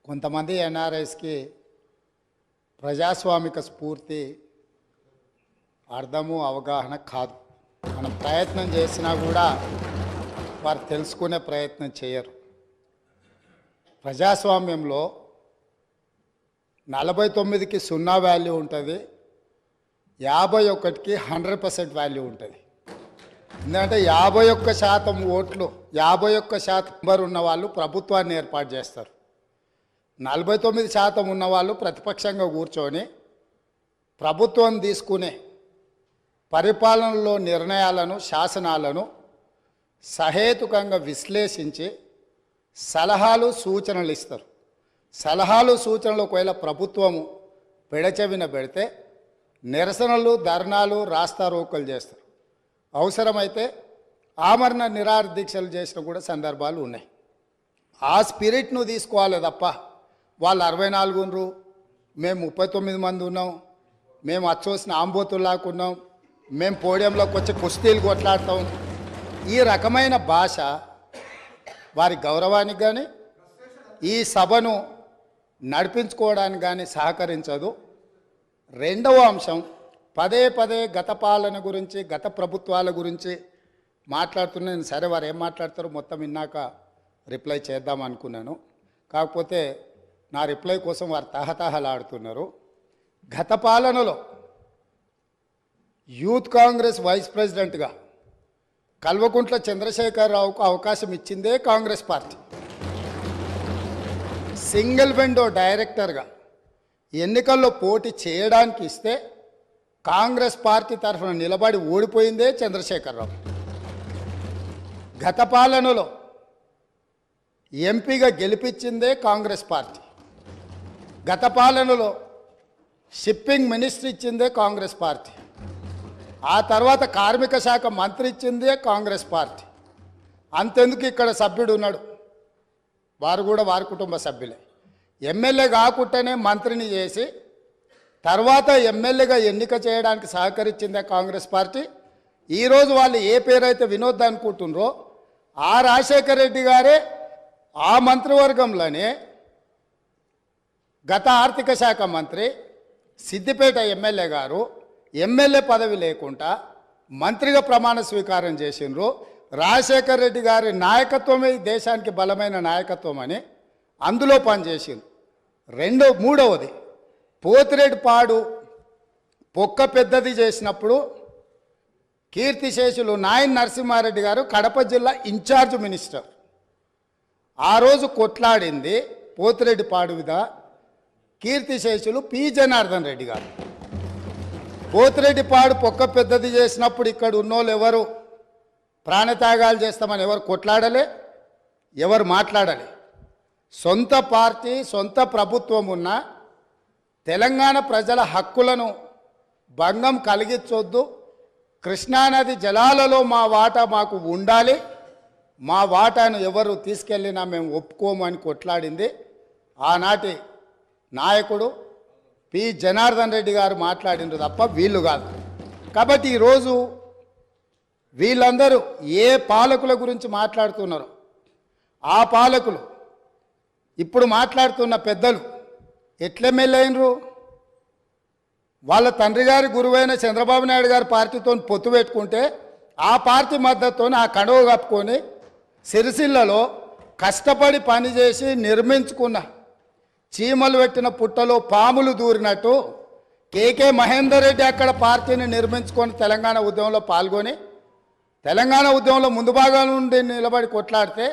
కొంతమంది ఎన్ఆర్ఐస్కి ప్రజాస్వామిక స్ఫూర్తి అర్థము అవగాహన కాదు. మనం ప్రయత్నం చేసినా కూడా వారు తెలుసుకునే ప్రయత్నం చేయరు. ప్రజాస్వామ్యంలో 49కి 0 వాల్యూ ఉంటుంది, 51కి 100% వాల్యూ ఉంటుంది. ఎందుకంటే 51% ఓట్లు 51% నెంబర్ ఉన్న వాళ్ళు ప్రభుత్వాన్ని ఏర్పాటు చేస్తారు. 49% ఉన్నవాళ్ళు ప్రతిపక్షంగా కూర్చొని ప్రభుత్వం తీసుకునే పరిపాలనలో నిర్ణయాలను, శాసనాలను సహేతుకంగా విశ్లేషించి సలహాలు, సూచనలు ఇస్తారు. సలహాలు, సూచనలు ఒకవేళ ప్రభుత్వము పెడచెవిన పెడితే నిరసనలు, ధర్నాలు, రాస్తారోకలు చేస్తారు. అవసరమైతే ఆమరణ నిరాహార దీక్షలు చేసిన కూడా సందర్భాలు ఉన్నాయి. ఆ స్పిరిట్ను తీసుకోవాలి తప్ప వాళ్ళు 64 ఉన్నారు, మేము 39 మంది ఉన్నాం, మేము అచ్చోసిన ఆంబోతుల్లాకున్నాం, మేము పోడియంలోకి వచ్చి కుస్తీలు కొట్లాడతాం, ఈ రకమైన భాష వారి గౌరవానికి కానీ ఈ సభను నడిపించుకోవడానికి కానీ సహకరించదు. రెండవ అంశం, పదే పదే గత పాలన గురించి, గత ప్రభుత్వాల గురించి మాట్లాడుతున్నాను. సరే, వారు ఏం మాట్లాడతారో మొత్తం విన్నాక రిప్లై చేద్దాం అనుకున్నాను. కాకపోతే నా రిప్లై కోసం వారు తహతహలాడుతున్నారు. గత పాలనలో యూత్ కాంగ్రెస్ వైస్ ప్రెసిడెంట్గా కల్వకుంట్ల చంద్రశేఖరరావుకు అవకాశం ఇచ్చిందే కాంగ్రెస్ పార్టీ. సింగిల్ విండో డైరెక్టర్గా ఎన్నికల్లో పోటీ చేయడానికి ఇస్తే కాంగ్రెస్ పార్టీ తరఫున నిలబడి ఓడిపోయిందే చంద్రశేఖరరావు. గత పాలనలో ఎంపీగా గెలిపించిందే కాంగ్రెస్ పార్టీ. గత పాలనలో షిప్పింగ్ మినిస్టర్ ఇచ్చిందే కాంగ్రెస్ పార్టీ. ఆ తర్వాత కార్మిక శాఖ మంత్రి ఇచ్చిందే కాంగ్రెస్ పార్టీ. అంతెందుకు ఇక్కడ సభ్యుడు ఉన్నాడు, వారు కూడా వారి కుటుంబ సభ్యులే. ఎమ్మెల్యే కాకుండానే మంత్రిని చేసి తర్వాత ఎమ్మెల్యేగా ఎన్నిక చేయడానికి సహకరించిందే కాంగ్రెస్ పార్టీ. ఈరోజు వాళ్ళు ఏ పేరైతే వినోద్ అనుకుంటున్నారో ఆ రాజశేఖర రెడ్డి గారే ఆ మంత్రివర్గంలోనే గత ఆర్థిక శాఖ మంత్రి, సిద్దిపేట ఎమ్మెల్యే గారు ఎమ్మెల్యే పదవి లేకుండా మంత్రిగా ప్రమాణ స్వీకారం చేసిండ్రు. రాజశేఖర రెడ్డి గారి నాయకత్వమే దేశానికి బలమైన నాయకత్వం అని అందులో పనిచేసిండ్రు. మూడవది, పోతిరెడ్డిపాడు పొక్క పెద్దది చేసినప్పుడు కీర్తిశేషులు నాయన్ నరసింహారెడ్డి గారు కడప జిల్లా ఇన్ఛార్జ్ మినిస్టర్. ఆ రోజు కొట్లాడింది పోతిరెడ్డిపాడు మీద కీర్తిశేషులు పి జనార్దన్ రెడ్డి గారు. పోతిరెడ్డిపాడు పొక్క పెద్దది చేసినప్పుడు ఇక్కడ ఉన్నోళ్ళు ఎవరు ప్రాణత్యాగాలు చేస్తామని ఎవరు కొట్లాడలే, ఎవరు మాట్లాడలే. సొంత పార్టీ, సొంత ప్రభుత్వం ఉన్న తెలంగాణ ప్రజల హక్కులను భంగం కలిగించొద్దు, కృష్ణానది జలాలలో మా వాటా మాకు ఉండాలి, మా వాటాను ఎవరు తీసుకెళ్ళినా మేము ఒప్పుకోము అని కొట్లాడింది ఆనాటి నాయకుడు పి జనార్దన్ రెడ్డి గారు మాట్లాడిండ్రు తప్ప వీళ్ళు కాదు. కాబట్టి ఈరోజు వీళ్ళందరూ ఏ పాలకుల గురించి మాట్లాడుతున్నారో ఆ పాలకులు ఇప్పుడు మాట్లాడుతున్న పెద్దలు ఎట్లెమ్మెల్యే అయినరు? వాళ్ళ తండ్రి గారి గురువైన చంద్రబాబు నాయుడు గారి పార్టీతో పొత్తు పెట్టుకుంటే ఆ పార్టీ మద్దతుతో ఆ కండువ కప్పుకొని సిరిసిల్లలో కష్టపడి పనిచేసి నిర్మించుకున్న చీమలు పెట్టిన పుట్టలో పాములు దూరినట్టు కేకే మహేందర్ రెడ్డి అక్కడ పార్టీని నిర్మించుకొని తెలంగాణ ఉద్యమంలో పాల్గొని తెలంగాణ ఉద్యమంలో ముందు భాగం నుండి నిలబడి కొట్లాడితే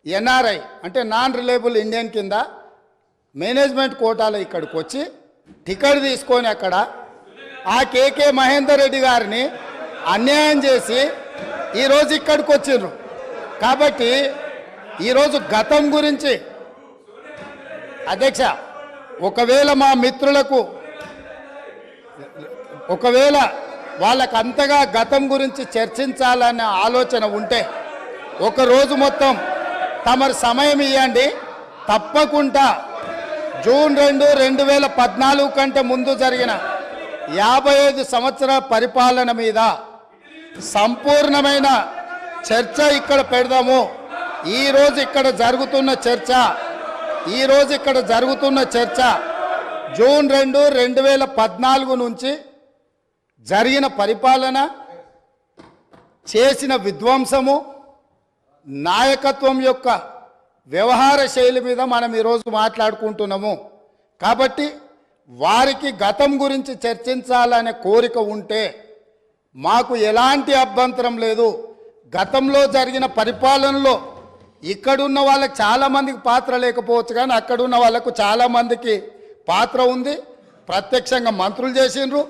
ఎన్ఆర్ఐ అంటే నాన్ రిలయబుల్ ఇండియన్ కింద మేనేజ్మెంట్ కోటాలో ఇక్కడికి వచ్చి టికెట్ తీసుకొని అక్కడ ఆ కేకే మహేందర్ రెడ్డి గారిని అన్యాయం చేసి ఈరోజు ఇక్కడికి వచ్చిండ్రు. కాబట్టి ఈరోజు గతం గురించి అధ్యక్ష, ఒకవేళ మా మిత్రులకు వాళ్ళకు అంతగా గతం గురించి చర్చించాలనే ఆలోచన ఉంటే ఒకరోజు మొత్తం తమరు సమయం ఇవ్వండి. తప్పకుండా జూన్ 2, 2014 కంటే ముందు జరిగిన 55 సంవత్సరాల పరిపాలన మీద సంపూర్ణమైన చర్చ ఇక్కడ పెడదాము. ఈరోజు ఇక్కడ జరుగుతున్న చర్చ ఈరోజు ఇక్కడ జరుగుతున్న చర్చ జూన్ 2, 2014 నుంచి జరిగిన పరిపాలన, చేసిన విధ్వంసము, నాయకత్వం యొక్క వ్యవహార శైలి మీద మనం ఈరోజు మాట్లాడుకుంటున్నాము. కాబట్టి వారికి గతం గురించి చర్చించాలనే కోరిక ఉంటే మాకు ఎలాంటి అభ్యంతరం లేదు. గతంలో జరిగిన పరిపాలనలో ఇక్కడున్న వాళ్ళకి చాలామందికి పాత్ర లేకపోవచ్చు, కానీ అక్కడున్న వాళ్ళకు చాలామందికి పాత్ర ఉంది. ప్రత్యక్షంగా మంత్రులు చేసిండ్రు.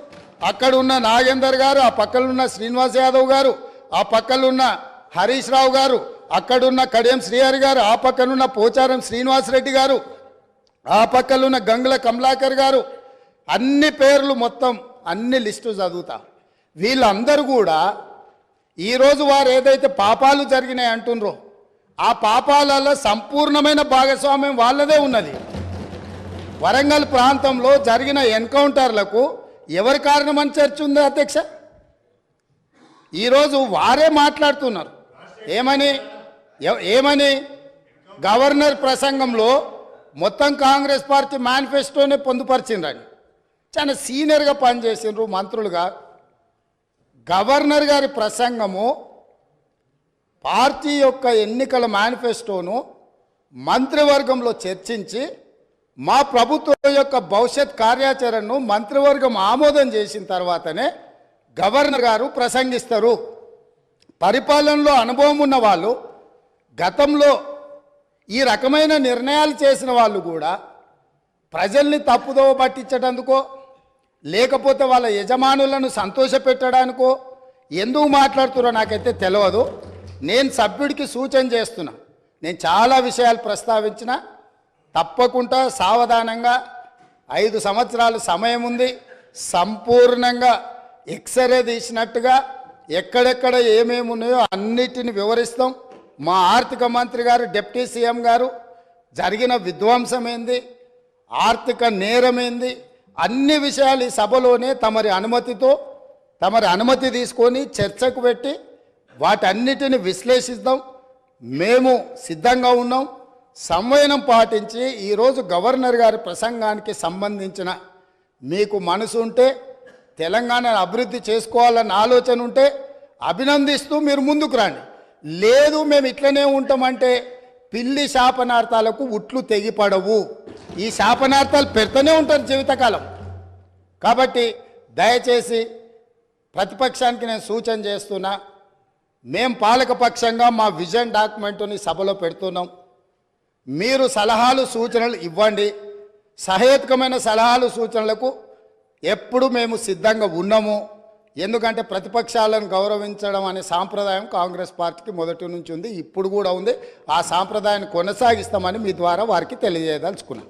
అక్కడున్న నాగేందర్ గారు, ఆ పక్కనున్న శ్రీనివాస్ యాదవ్ గారు, ఆ పక్కనున్న హరీష్ రావు గారు, అక్కడున్న కడియం శ్రీహరి గారు, ఆ పక్కనున్న పోచారం శ్రీనివాసరెడ్డి గారు, ఆ పక్కనున్న గంగుల కమలాకర్ గారు, అన్ని పేర్లు మొత్తం అన్ని లిస్టు చదువుతా. వీళ్ళందరూ కూడా ఈరోజు వారు ఏదైతే పాపాలు జరిగినాయి అంటుండ్రో ఆ పాపాలలో సంపూర్ణమైన భాగస్వామ్యం వాళ్ళదే ఉన్నది. వరంగల్ ప్రాంతంలో జరిగిన ఎన్కౌంటర్లకు ఎవరి కారణమని చర్చ ఉంది అధ్యక్ష? ఈరోజు వారే మాట్లాడుతున్నారు. ఏమని గవర్నర్ ప్రసంగంలో మొత్తం కాంగ్రెస్ పార్టీ మేనిఫెస్టోనే పొందుపరిచిండ్రని చాలా సీనియర్గా పనిచేసిండ్రు మంత్రులుగా. గవర్నర్ గారి ప్రసంగము పార్టీ యొక్క ఎన్నికల మేనిఫెస్టోను మంత్రివర్గంలో చర్చించి మా ప్రభుత్వం యొక్క భవిష్యత్ కార్యాచరణను మంత్రివర్గం ఆమోదం చేసిన తర్వాతనే గవర్నర్ గారు ప్రసంగిస్తారు. పరిపాలనలో అనుభవం ఉన్న వాళ్ళు, గతంలో ఈ రకమైన నిర్ణయాలు చేసిన వాళ్ళు కూడా ప్రజల్ని తప్పుదోవ పట్టించడానికో లేకపోతే వాళ్ళ యజమానులను సంతోషపెట్టడానికో ఎందుకు మాట్లాడుతున్నారో నాకైతే తెలియదు. నేను సభ్యుడికి సూచన చేస్తున్నా. నేను చాలా విషయాలు ప్రస్తావించిన, తప్పకుండా సావధానంగా 5 సంవత్సరాలు సమయం ఉంది. సంపూర్ణంగా ఎక్స్రే తీసినట్టుగా ఎక్కడెక్కడ ఏమేమి ఉన్నాయో అన్నిటిని వివరిస్తాం. మా ఆర్థిక మంత్రి గారు, డిప్యూటీ సీఎం గారు జరిగిన విధ్వంసం ఏంది, ఆర్థిక నేరమేంది, అన్ని విషయాలు ఈ సభలోనే తమరి అనుమతి తీసుకొని చర్చకు పెట్టి వాటన్నిటిని విశ్లేషిద్దాం. మేము సిద్ధంగా ఉన్నాం. సంవయనం పాటించి ఈరోజు గవర్నర్ గారి ప్రసంగానికి సంబంధించిన మీకు మనసు ఉంటే, తెలంగాణను అభివృద్ధి చేసుకోవాలన్న ఆలోచన ఉంటే అభినందిస్తూ మీరు ముందుకు రండి. లేదు మేము ఇట్లనే ఉంటామంటే పిల్లి శాపనార్థాలకు ఉట్లు తెగిపడవు. ఈ శాపనార్థాలు పెడుతూనే ఉంటారు జీవితకాలం. కాబట్టి దయచేసి ప్రతిపక్షానికి నేను సూచన చేస్తున్నా, మేము పాలకపక్షంగా మా విజన్ డాక్యుమెంటుని సభలో పెడుతున్నాం. మీరు సలహాలు సూచనలు ఇవ్వండి. సహేతుకమైన సలహాలు సూచనలకు ఎప్పుడు మేము సిద్ధంగా ఉన్నాము. ఎందుకంటే ప్రతిపక్షాలను గౌరవించడం అనే సాంప్రదాయం కాంగ్రెస్ పార్టీకి మొదటి నుంచి ఉంది, ఇప్పుడు కూడా ఉంది. ఆ సాంప్రదాయాన్ని కొనసాగిస్తామని మీ ద్వారా వారికి తెలియజేయదలుచుకున్నాం.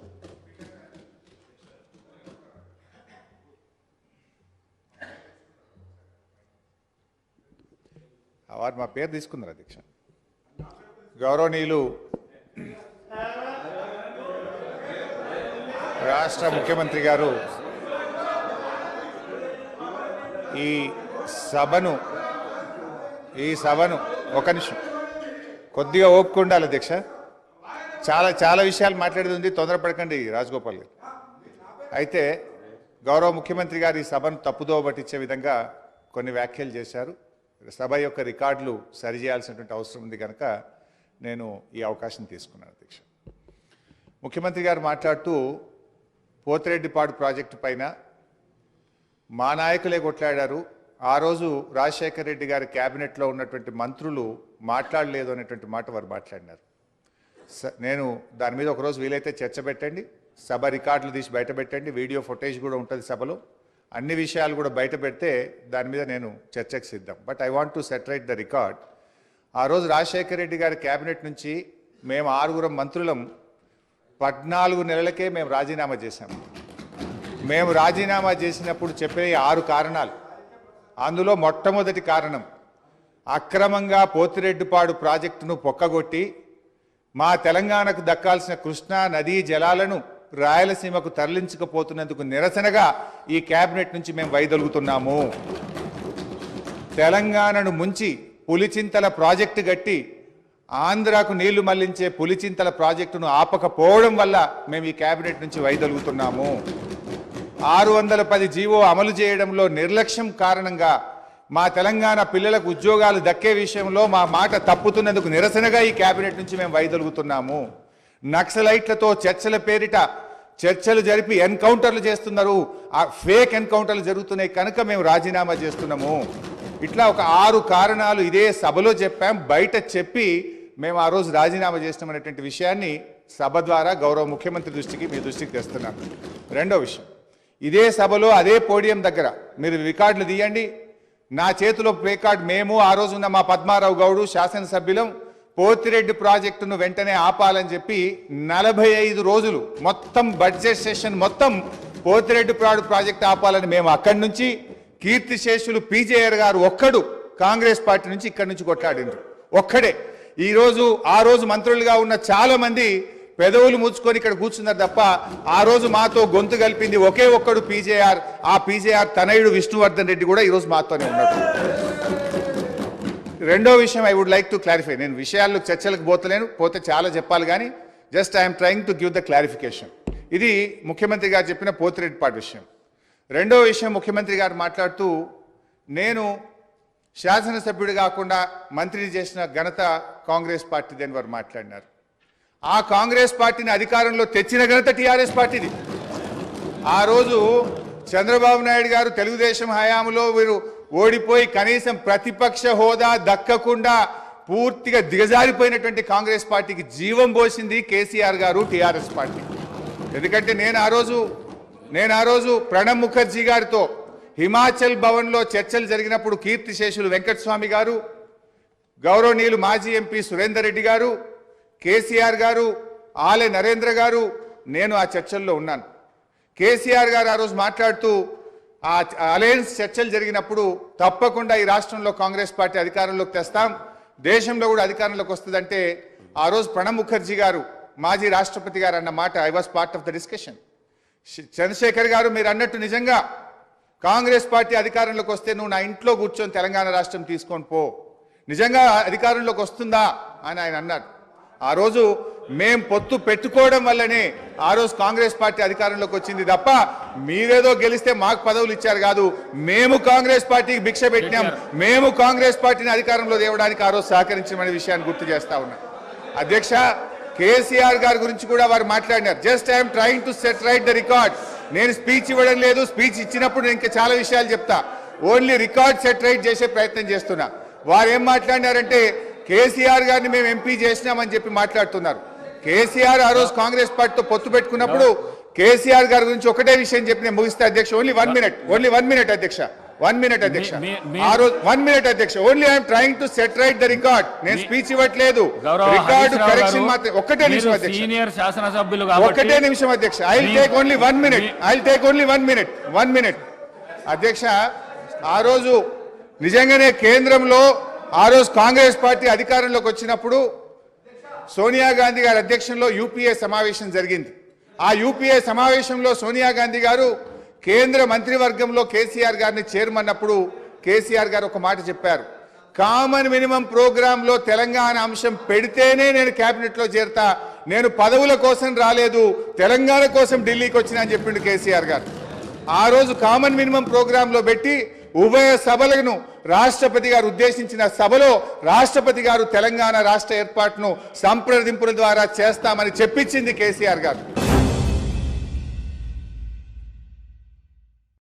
వారు మా పేరు తీసుకున్నారు అధ్యక్ష. గౌరవనీయులు రాష్ట్ర ముఖ్యమంత్రి గారు ఈ సభను ఒక నిమిషం కొద్దిగా ఓపిక ఉండాలి అధ్యక్ష. చాలా విషయాలు మాట్లాడేది ఉంది, తొందరపడకండి రాజగోపాల్ గారు. అయితే గౌరవ ముఖ్యమంత్రి గారు ఈ సభను తప్పుదోవ పట్టించే విధంగా కొన్ని వ్యాఖ్యలు చేశారు. సభ యొక్క రికార్డులు సరిచేయాల్సినటువంటి అవసరం ఉంది కనుక నేను ఈ అవకాశం తీసుకున్నాను అధ్యక్ష. ముఖ్యమంత్రి గారు మాట్లాడుతూ పోతిరెడ్డిపాడు ప్రాజెక్టు పైన మా నాయకులే కొట్లాడారు, ఆ రోజు రాజశేఖర రెడ్డి గారి క్యాబినెట్లో ఉన్నటువంటి మంత్రులు మాట్లాడలేదు అనేటువంటి మాట వారు మాట్లాడినారు. నేను దాని మీద ఒకరోజు వీలైతే చర్చ పెట్టండి, సభ రికార్డులు తీసి బయట పెట్టండి, వీడియో ఫుటేజ్ కూడా ఉంటుంది సభలో, అన్ని విషయాలు కూడా బయట పెడితే దాని మీద నేను చర్చకు సిద్ధం. But I want to reiterate the record. ఆ రోజు రాజశేఖర రెడ్డి గారి క్యాబినెట్ నుంచి మేము 6 మంత్రులం 14 నెలలకే మేము రాజీనామా చేశాము. మేము రాజీనామా చేసినప్పుడు చెప్పే 6 కారణాలు, అందులో మొట్టమొదటి కారణం అక్రమంగా పోతిరెడ్డిపాడు ప్రాజెక్టును పొక్కగొట్టి మా తెలంగాణకు దక్కాల్సిన కృష్ణా నదీ జలాలను రాయలసీమకు తరలించకపోతున్నందుకు నిరసనగా ఈ క్యాబినెట్ నుంచి మేము వైదొలుగుతున్నాము. తెలంగాణను ముంచి పులిచింతల ప్రాజెక్టు కట్టి ఆంధ్రాకు నీళ్లు మళ్లించే పులిచింతల ప్రాజెక్టును ఆపకపోవడం వల్ల మేము ఈ కేబినెట్ నుంచి వైదొలుగుతున్నాము. 610 జీవో అమలు చేయడంలో నిర్లక్ష్యం కారణంగా మా తెలంగాణ పిల్లలకు ఉద్యోగాలు దక్కే విషయంలో మా మాట తప్పుతున్నందుకు నిరసనగా ఈ కేబినెట్ నుంచి మేము వైదొలుగుతున్నాము. నక్సలైట్లతో చర్చల పేరిట చర్చలు జరిపి ఎన్కౌంటర్లు చేస్తున్నారు. ఆ ఫేక్ ఎన్కౌంటర్లు జరుగుతున్నాయి కనుక మేము రాజీనామా చేస్తున్నాము. ఇట్లా ఒక 6 కారణాలు ఇదే సభలో చెప్పాం. బయట చెప్పి మేము ఆ రోజు రాజీనామా చేస్తామనేటువంటి విషయాన్ని సభ ద్వారా గౌరవ ముఖ్యమంత్రి దృష్టికి మీ దృష్టికి తెస్తున్నాను. రెండో విషయం, ఇదే సభలో అదే పోడియం దగ్గర మీరు రికార్డులు తీయండి. నా చేతిలో ప్లే కార్డ్ మేము ఆ రోజున్న మా పద్మారావు గౌడు శాసనసభ్యులం పోతిరెడ్డి ప్రాజెక్టును వెంటనే ఆపాలని చెప్పి 45 రోజులు మొత్తం బడ్జెట్ సెషన్ మొత్తం పోతిరెడ్డి ప్రాజెక్ట్ ఆపాలని మేము అక్కడి నుంచి కీర్తిశేషులు పీజేఆర్ గారు ఒక్కడు కాంగ్రెస్ పార్టీ నుంచి ఇక్కడి నుంచి కొట్లాడిండ్రు ఒక్కడే. ఆ రోజు మంత్రులుగా ఉన్న చాలా మంది పెదవులు ముచ్చుకొని ఇక్కడ కూర్చున్నారు తప్ప ఆ రోజు మాతో గొంతు కలిపింది ఒకే ఒక్కడు పీజేఆర్. ఆ పీజేఆర్ తనయుడు విష్ణువర్ధన్ రెడ్డి కూడా ఈరోజు మాతోనే ఉన్నాడు. రెండో విషయం I would like to clarify. నేను విషయాల్లో చర్చలకు పోతే చాలా చెప్పాలి కానీ just I'm trying to give the clarification. ఇది ముఖ్యమంత్రి గారు చెప్పిన పోతిరెడ్డిపాటి విషయం. రెండో విషయం, ముఖ్యమంత్రి గారు మాట్లాడుతూ నేను శాసనసభ్యుడు కాకుండా మంత్రిని చేసిన ఘనత కాంగ్రెస్ పార్టీది అని వారు మాట్లాడినారు. ఆ కాంగ్రెస్ పార్టీని అధికారంలో తెచ్చిన ఘనత టీఆర్ఎస్ పార్టీది. ఆ రోజు చంద్రబాబు నాయుడు గారు తెలుగుదేశం హయాంలో వీరు ఓడిపోయి కనీసం ప్రతిపక్ష హోదా దక్కకుండా పూర్తిగా దిగజారిపోయినటువంటి కాంగ్రెస్ పార్టీకి జీవం పోసింది కేసీఆర్ గారు, టీఆర్ఎస్ పార్టీ. ఎందుకంటే నేను ఆ రోజు ప్రణబ్ ముఖర్జీ గారితో హిమాచల్ భవన్లో చర్చలు జరిగినప్పుడు కీర్తిశేషులు వెంకటస్వామి గారు, గౌరవనీయులు మాజీ ఎంపీ సురేందర్ రెడ్డి గారు, కేసీఆర్ గారు, ఆలే నరేంద్ర గారు, నేను ఆ చర్చల్లో ఉన్నాను. కేసీఆర్ గారు ఆ రోజు మాట్లాడుతూ ఆ అలయన్స్ చర్చలు జరిగినప్పుడు తప్పకుండా ఈ రాష్ట్రంలో కాంగ్రెస్ పార్టీ అధికారంలోకి తెస్తాం, దేశంలో కూడా అధికారంలోకి వస్తుందంటే ఆ రోజు ప్రణబ్ ముఖర్జీ గారు మాజీ రాష్ట్రపతి గారు అన్న మాట I was part of the discussion. Chandrashekar గారు మీరు అన్నట్టు నిజంగా కాంగ్రెస్ పార్టీ అధికారంలోకి వస్తే నువ్వు నా ఇంట్లో కూర్చొని తెలంగాణ రాష్ట్రం తీసుకొని పో, నిజంగా అధికారంలోకి వస్తుందా అని ఆయన అన్నారు. ఆ రోజు మేం పొత్తు పెట్టుకోవడం వల్లనే ఆ రోజు కాంగ్రెస్ పార్టీ అధికారంలోకి వచ్చింది తప్ప మీరేదో గెలిస్తే మాకు పదవులు ఇచ్చారు కాదు. మేము కాంగ్రెస్ పార్టీకి భిక్ష పెట్టినాం, మేము కాంగ్రెస్ పార్టీని అధికారంలో తేవడానికి ఆ రోజు సహకరించమనే విషయాన్ని గుర్తు చేస్తా ఉన్నా. అధ్యక్ష, కేసీఆర్ గారి గురించి కూడా వారు మాట్లాడినారు. Just I'm trying to set right the record. నేను స్పీచ్ ఇవ్వడం లేదు, స్పీచ్ ఇచ్చినప్పుడు నేను ఇంకా చాలా విషయాలు చెప్తా. ఓన్లీ రికార్డ్ సెట్ రైట్ చేసే ప్రయత్నం చేస్తున్నా. వారు ఏం మాట్లాడినారంటే కేసీఆర్ గారిని మేము ఎంపీ చేసినామని చెప్పి మాట్లాడుతున్నారు. కేసీఆర్ ఆ రోజు కాంగ్రెస్ పార్టీతో పొత్తు పెట్టుకున్నప్పుడు కేసీఆర్ గారి గురించి ఒకటే విషయం చెప్పి నేను ముగిస్తే అధ్యక్ష. ఓన్లీ వన్ మినిట్ అధ్యక్ష. ఆ రోజు 1 minute అధ్యక్ష. Only I'm trying to set right the record. నేను స్పీచ్ ఇవ్వట్లేదు, రికార్డు కరెక్షన్ మాత్రం. ఒక్కటే నిమిషం అధ్యక్ష, ఒక్కటే నిమిషం అధ్యక్ష. I will take only 1 minute అధ్యక్ష. ఆ రోజు నిజంగానే కేంద్రంలో ఆ రోజు కాంగ్రెస్ పార్టీ అధికారంలోకి వచ్చినప్పుడు సోనియా గాంధీ గారి అధ్యక్షంలో యూపీఏ సమావేశం జరిగింది. ఆ యూపీఏ సమావేశంలో సోనియా గాంధీ గారు కేంద్ర మంత్రివర్గంలో కేసీఆర్ గారిని చేరమన్నప్పుడు కేసీఆర్ గారు ఒక మాట చెప్పారు, కామన్ మినిమం ప్రోగ్రాంలో తెలంగాణ అంశం పెడితేనే నేను కేబినెట్లో చేరతా, నేను పదవుల కోసం రాలేదు, తెలంగాణ కోసం ఢిల్లీకి వచ్చినా అని చెప్పిండు కేసీఆర్ గారు. ఆ రోజు కామన్ మినిమం ప్రోగ్రాంలో పెట్టి ఉభయ సభలను రాష్ట్రపతి గారు ఉద్దేశించిన సభలో రాష్ట్రపతి గారు తెలంగాణ రాష్ట్ర ఏర్పాటును సంప్రదింపుల ద్వారా చేస్తామని చెప్పించింది కేసీఆర్ గారు.